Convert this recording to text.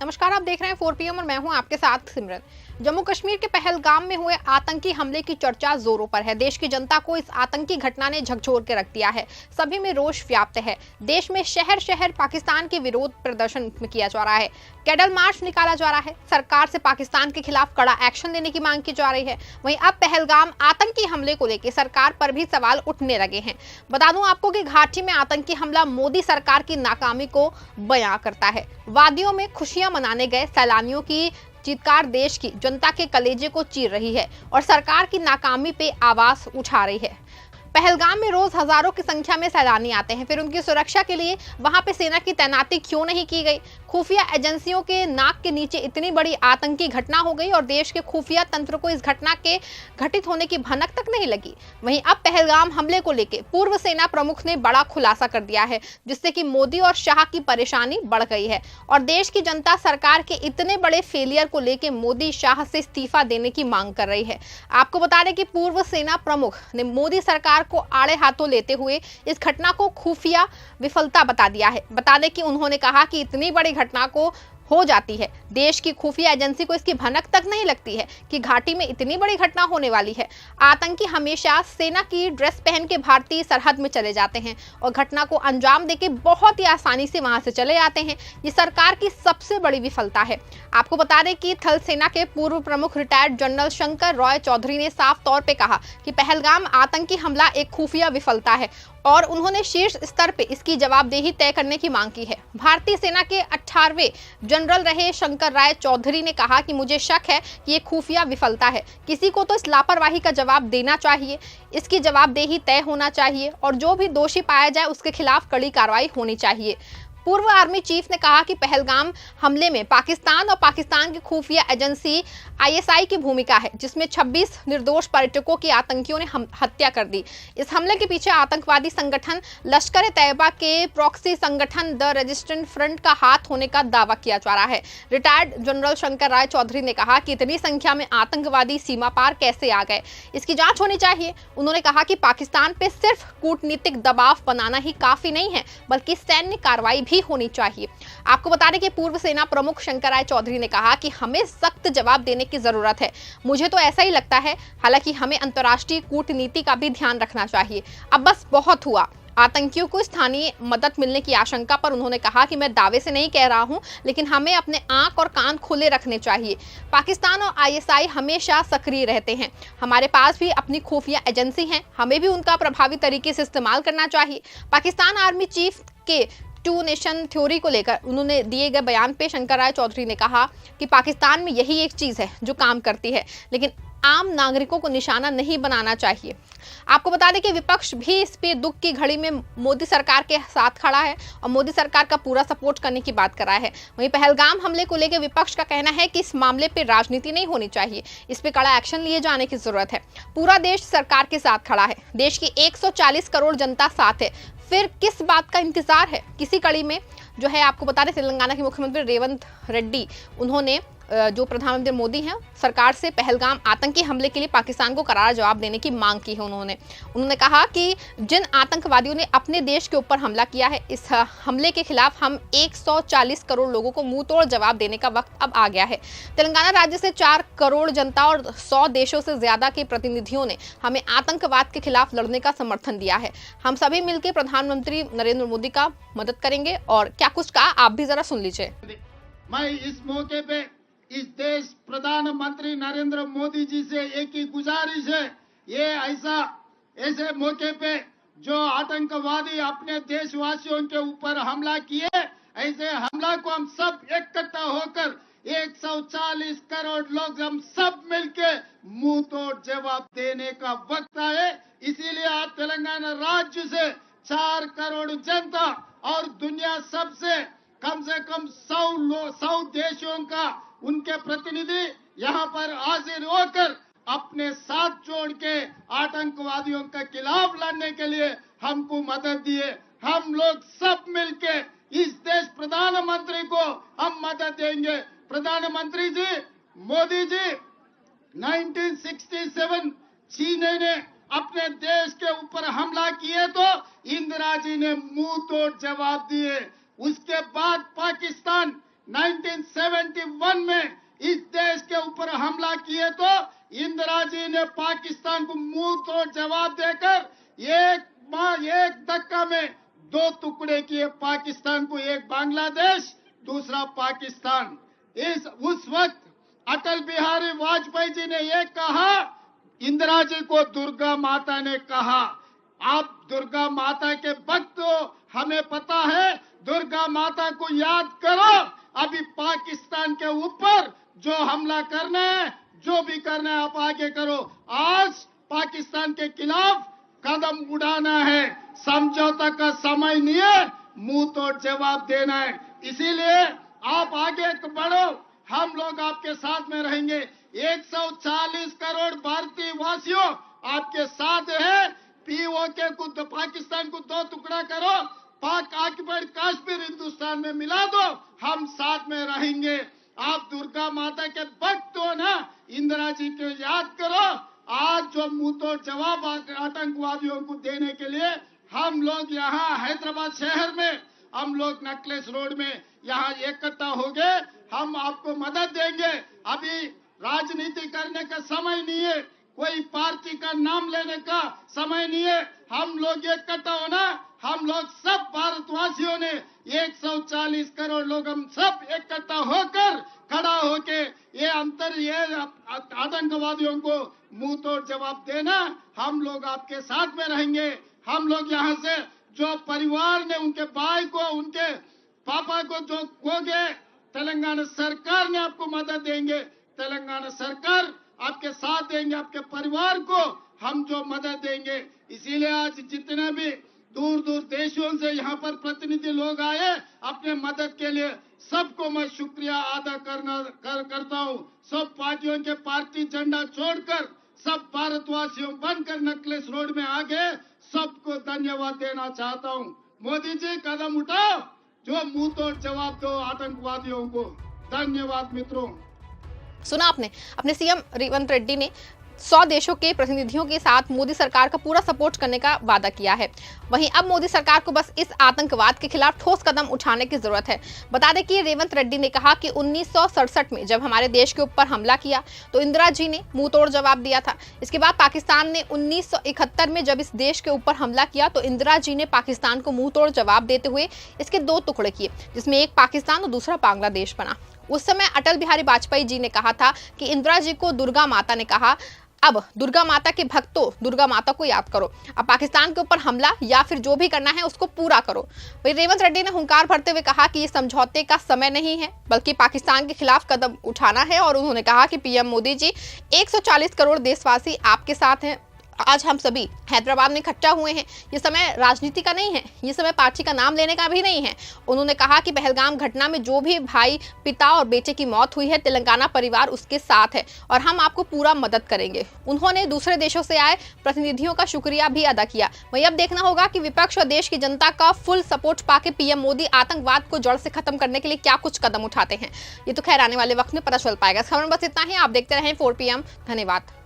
नमस्कार, आप देख रहे हैं 4 PM और मैं हूं आपके साथ सिमरन। जम्मू कश्मीर के पहलगाम में हुए आतंकी हमले की चर्चा जोरों पर है। देश की जनता को इस आतंकी घटना ने झकझोर के रख दिया है। सभी में रोष व्याप्त है। देश में शहर शहर पाकिस्तान के विरोध प्रदर्शन किया जा रहा है। कैडल मार्च निकाला जा रहा है। सरकार से पाकिस्तान के खिलाफ कड़ा एक्शन लेने की मांग की जा रही है। वहीं अब पहलगाम आतंकी हमले को लेकर सरकार पर भी सवाल उठने लगे हैं। बता दूं आपको कि घाटी में आतंकी हमला मोदी सरकार की नाकामी को बयां करता है। वादियों में खुशियां मनाने गए सैलानियों की चीत्कार देश की जनता के कलेजे को चीर रही है और सरकार की नाकामी पे आवाज उठा रही है। पहलगाम में रोज हजारों की संख्या में सैलानी आते हैं, फिर उनकी सुरक्षा के लिए वहां पे सेना की तैनाती क्यों नहीं की गई? खुफिया एजेंसियों के नाक के नीचे इतनी बड़ी आतंकी घटना हो गई और देश के खुफिया तंत्र को इस घटना के घटित होने की भनक तक नहीं लगी। वहीं अब पहलगाम हमले को लेकर पूर्व सेना प्रमुख ने बड़ा खुलासा कर दिया है, जिससे कि मोदी और शाह की परेशानी बढ़ गई है और देश की जनता सरकार के इतने बड़े फेलियर को लेकर मोदी शाह से इस्तीफा देने की मांग कर रही है। आपको बता दें कि पूर्व सेना प्रमुख ने मोदी सरकार को आड़े हाथों लेते हुए इस घटना को खुफिया विफलता बता दिया है। बता दें कि उन्होंने कहा कि इतनी बड़ी घटना को हो जाती है, देश की खुफिया एजेंसी को इसकी भनक तक नहीं लगती है कि घाटी में इतनी बड़ी घटना होने वाली है। आतंकी हमेशा सेना की ड्रेस पहन के भारतीय सरहद में चले जाते हैं और घटना को अंजाम देके बहुत ही आसानी से वहां से चले आते हैं। ये सरकार की सबसे बड़ी विफलता है। आपको बता दें कि थल सेना के पूर्व प्रमुख रिटायर्ड जनरल शंकर रॉय चौधरी ने साफ तौर पर कहा कि पहलगाम आतंकी हमला एक खुफिया विफलता है और उन्होंने शीर्ष स्तर पे इसकी जवाबदेही तय करने की मांग की है। भारतीय सेना के 18वें जनरल रहे शंकर राय चौधरी ने कहा कि मुझे शक है कि ये खुफिया विफलता है। किसी को तो इस लापरवाही का जवाब देना चाहिए, इसकी जवाबदेही तय होना चाहिए और जो भी दोषी पाया जाए उसके खिलाफ कड़ी कार्रवाई होनी चाहिए। पूर्व आर्मी चीफ ने कहा कि पहलगाम हमले में पाकिस्तान और पाकिस्तान की खुफिया एजेंसी ISI की भूमिका है, जिसमें 26 निर्दोष पर्यटकों की आतंकियों ने हत्या कर दी। इस हमले के पीछे आतंकवादी संगठन लश्कर ए तैयबा के प्रॉक्सी संगठन द रेजिस्टेंट फ्रंट का हाथ होने का दावा किया जा रहा है। रिटायर्ड जनरल शंकर राय चौधरी ने कहा कि इतनी संख्या में आतंकवादी सीमा पार कैसे आ गए, इसकी जांच होनी चाहिए। उन्होंने कहा कि पाकिस्तान पे सिर्फ कूटनीतिक दबाव बनाना ही काफी नहीं है, बल्कि सैन्य कार्रवाई भी होनी चाहिए। आपको बता दें कि पूर्व सेना प्रमुख शंकर राय चौधरी ने कहा कि हमें सख्त जवाब देने की जरूरत है। मुझे तो ऐसा ही लगता है, हालांकि हमें अंतर्राष्ट्रीय कूटनीति का भी ध्यान रखना चाहिए। अब बस बहुत हुआ। आतंकियों को स्थानीय मदद मिलने की आशंका पर उन्होंने कहा कि मैं दावे से नहीं कह रहा हूं, लेकिन हमें अपने आंख और कान खुले रखने चाहिए। पाकिस्तान और ISI हमेशा सक्रिय रहते हैं। हमारे पास भी अपनी खुफिया एजेंसी है, हमें भी उनका प्रभावी तरीके से इस्तेमाल करना चाहिए। पाकिस्तान आर्मी चीफ के 2 नेशन थ्योरी को लेकर उन्होंने दिए गए बयान पे शंकर राय चौधरी ने कहा कि पाकिस्तान में यही एक चीज है जो काम करती है, लेकिन आम नागरिकों को निशाना नहीं बनाना चाहिए। आपको बता दें कि विपक्ष भी इस पे दुख की घड़ी में मोदी सरकार के साथ खड़ा है और मोदी सरकार का पूरा सपोर्ट करने की बात कर रहा है। वहीं पहलगाम हमले को लेकर विपक्ष का कहना है कि इस मामले पे राजनीति नहीं होनी चाहिए, इस पे कड़ा एक्शन लिए जाने की जरूरत है। पूरा देश सरकार के साथ खड़ा है, देश की 140 करोड़ जनता साथ है, फिर किस बात का इंतजार है? किसी कड़ी में जो है आपको बता दें तेलंगाना के मुख्यमंत्री रेवंत रेड्डी, उन्होंने जो प्रधानमंत्री मोदी हैं सरकार से पहलगाम आतंकी हमले के लिए पाकिस्तान को करारा जवाब देने की मांग की है। उन्होंने कहा कि जिन आतंकवादियों ने अपने देश के ऊपर हमला किया है, इस हमले के खिलाफ हम 140 करोड़ लोगों को मुंह तोड़ जवाब देने का वक्त अब आ गया है। तेलंगाना राज्य से 4 करोड़ जनता और 100 देशों से ज्यादा के प्रतिनिधियों ने हमें आतंकवाद के खिलाफ लड़ने का समर्थन दिया है। हम सभी मिलकर प्रधानमंत्री नरेंद्र मोदी का मदद करेंगे। और क्या कुछ कहा आप भी जरा सुन लीजिए। मैं इस मौके पे इस देश प्रधानमंत्री नरेंद्र मोदी जी से एक ही गुजारिश है, ये ऐसे मौके पे जो आतंकवादी अपने देशवासियों के ऊपर हमला किए, ऐसे हमला को हम सब इकट्ठा होकर 140 करोड़ लोग हम सब मिलके मुंह तोड़ जवाब देने का वक्त आए। इसीलिए आज तेलंगाना राज्य से 4 करोड़ जनता और दुनिया सबसे कम 100 देशों का उनके प्रतिनिधि यहाँ पर हाजिर होकर अपने साथ जोड़ के आतंकवादियों के खिलाफ लड़ने के लिए हमको मदद दिए। हम लोग सब मिलके इस देश प्रधानमंत्री को हम मदद देंगे। प्रधानमंत्री जी मोदी जी 1967 चीन ने अपने देश के ऊपर हमला किए तो इंदिरा जी ने मुंह तोड़ जवाब दिए। उसके बाद पाकिस्तान 1971 में इस देश के ऊपर हमला किए तो इंदिरा जी ने पाकिस्तान को मुंह तोड़ जवाब देकर एक धक्का में दो टुकड़े किए पाकिस्तान को, एक बांग्लादेश दूसरा पाकिस्तान। उस वक्त अटल बिहारी वाजपेयी जी ने ये कहा, इंदिरा जी को दुर्गा माता ने कहा, आप दुर्गा माता के भक्त हो, हमें पता है, दुर्गा माता को याद करो, अभी पाकिस्तान के ऊपर जो हमला करना है, जो भी करना है आप आगे करो। आज पाकिस्तान के खिलाफ कदम उठाना है, समझौता का समय नहीं है, मुंह तोड़ जवाब देना है। इसीलिए आप आगे बढ़ो, हम लोग आपके साथ में रहेंगे। 140 करोड़ भारतीय वासियों आपके साथ है। पीओके को पाकिस्तान को दो टुकड़ा करो, पाक ऑक्युपाइड कश्मीर हिंदुस्तान में मिला दो, हम साथ में रहेंगे। आप दुर्गा माता के भक्त हो ना, इंदिरा जी को याद करो। आज जो मुंह तोड़ जवाब आतंकवादियों को देने के लिए हम लोग यहाँ हैदराबाद शहर में, हम लोग नेकलेस रोड में यहाँ इकट्ठा हो गए, हम आपको मदद देंगे। अभी राजनीति करने का समय नहीं है, कोई पार्टी का नाम लेने का समय नहीं है। हम लोग इकट्ठा होना, हम लोग सब भारतवासियों ने 140 करोड़ लोग हम सब इकट्ठा होकर खड़ा होके ये आतंकवादियों को मुंह तोड़ जवाब देना, हम लोग आपके साथ में रहेंगे। हम लोग यहाँ से जो परिवार ने उनके भाई को, उनके पापा को जो खो गए, तेलंगाना सरकार ने आपको मदद देंगे, तेलंगाना सरकार आपके साथ देंगे, आपके परिवार को हम जो मदद देंगे। इसीलिए आज जितने भी दूर दूर देशों से यहाँ पर प्रतिनिधि लोग आए अपने मदद के लिए, सबको मैं शुक्रिया अदा करता हूँ। सब पार्टियों के पार्टी झंडा छोड़कर सब भारतवासियों बनकर नेकलेस रोड में आ गए, सबको धन्यवाद देना चाहता हूँ। मोदी जी कदम उठाओ, जो मुंह तोड़ जवाब दो आतंकवादियों को। धन्यवाद मित्रों। सुना आपने, अपने सीएम रेवंत रेड्डी ने 100 देशों के प्रतिनिधियों के साथ मोदी सरकार का पूरा सपोर्ट करने का वादा किया है। वहीं अब मोदी सरकार को बस इस आतंकवाद के खिलाफ ठोस कदम उठाने की जरूरत है। बता दें कि रेवंत रेड्डी ने कहा कि 1967 में जब हमारे देश के ऊपर हमला किया तो इंदिरा जी ने मुंह तोड़ जवाब दिया था। इसके बाद पाकिस्तान ने 1971 में जब इस देश के ऊपर हमला किया तो इंदिरा जी ने पाकिस्तान को मुंह तोड़ जवाब देते हुए इसके दो टुकड़े किए, जिसमें एक पाकिस्तान और दूसरा बांग्लादेश बना। उस समय अटल बिहारी वाजपेयी जी ने कहा था कि इंदिरा जी को दुर्गा माता ने कहा, अब दुर्गा माता के भक्तों, दुर्गा माता को याद करो, अब पाकिस्तान के ऊपर हमला या फिर जो भी करना है उसको पूरा करो। वही रेवंत रेड्डी ने हुंकार भरते हुए कहा कि ये समझौते का समय नहीं है, बल्कि पाकिस्तान के खिलाफ कदम उठाना है। और उन्होंने कहा कि पीएम मोदी जी 140 करोड़ देशवासी आपके साथ हैं। आज हम सभी हैदराबाद में इकट्ठा हुए हैं। ये समय राजनीति का नहीं है, ये समय पार्टी का नाम लेने का भी नहीं है। उन्होंने कहा कि पहलगाम घटना में जो भी भाई, पिता और बेटे की मौत हुई है, तेलंगाना परिवार उसके साथ है और हम आपको पूरा मदद करेंगे। उन्होंने दूसरे देशों से आए प्रतिनिधियों का शुक्रिया भी अदा किया। वहीं अब देखना होगा कि विपक्ष और देश की जनता का फुल सपोर्ट पाके पीएम मोदी आतंकवाद को जड़ से खत्म करने के लिए क्या कुछ कदम उठाते हैं। ये तो खैर आने वाले वक्त में पता चल पाएगा। इस खबर में बस इतना ही। आप देखते रहें 4 PM। धन्यवाद।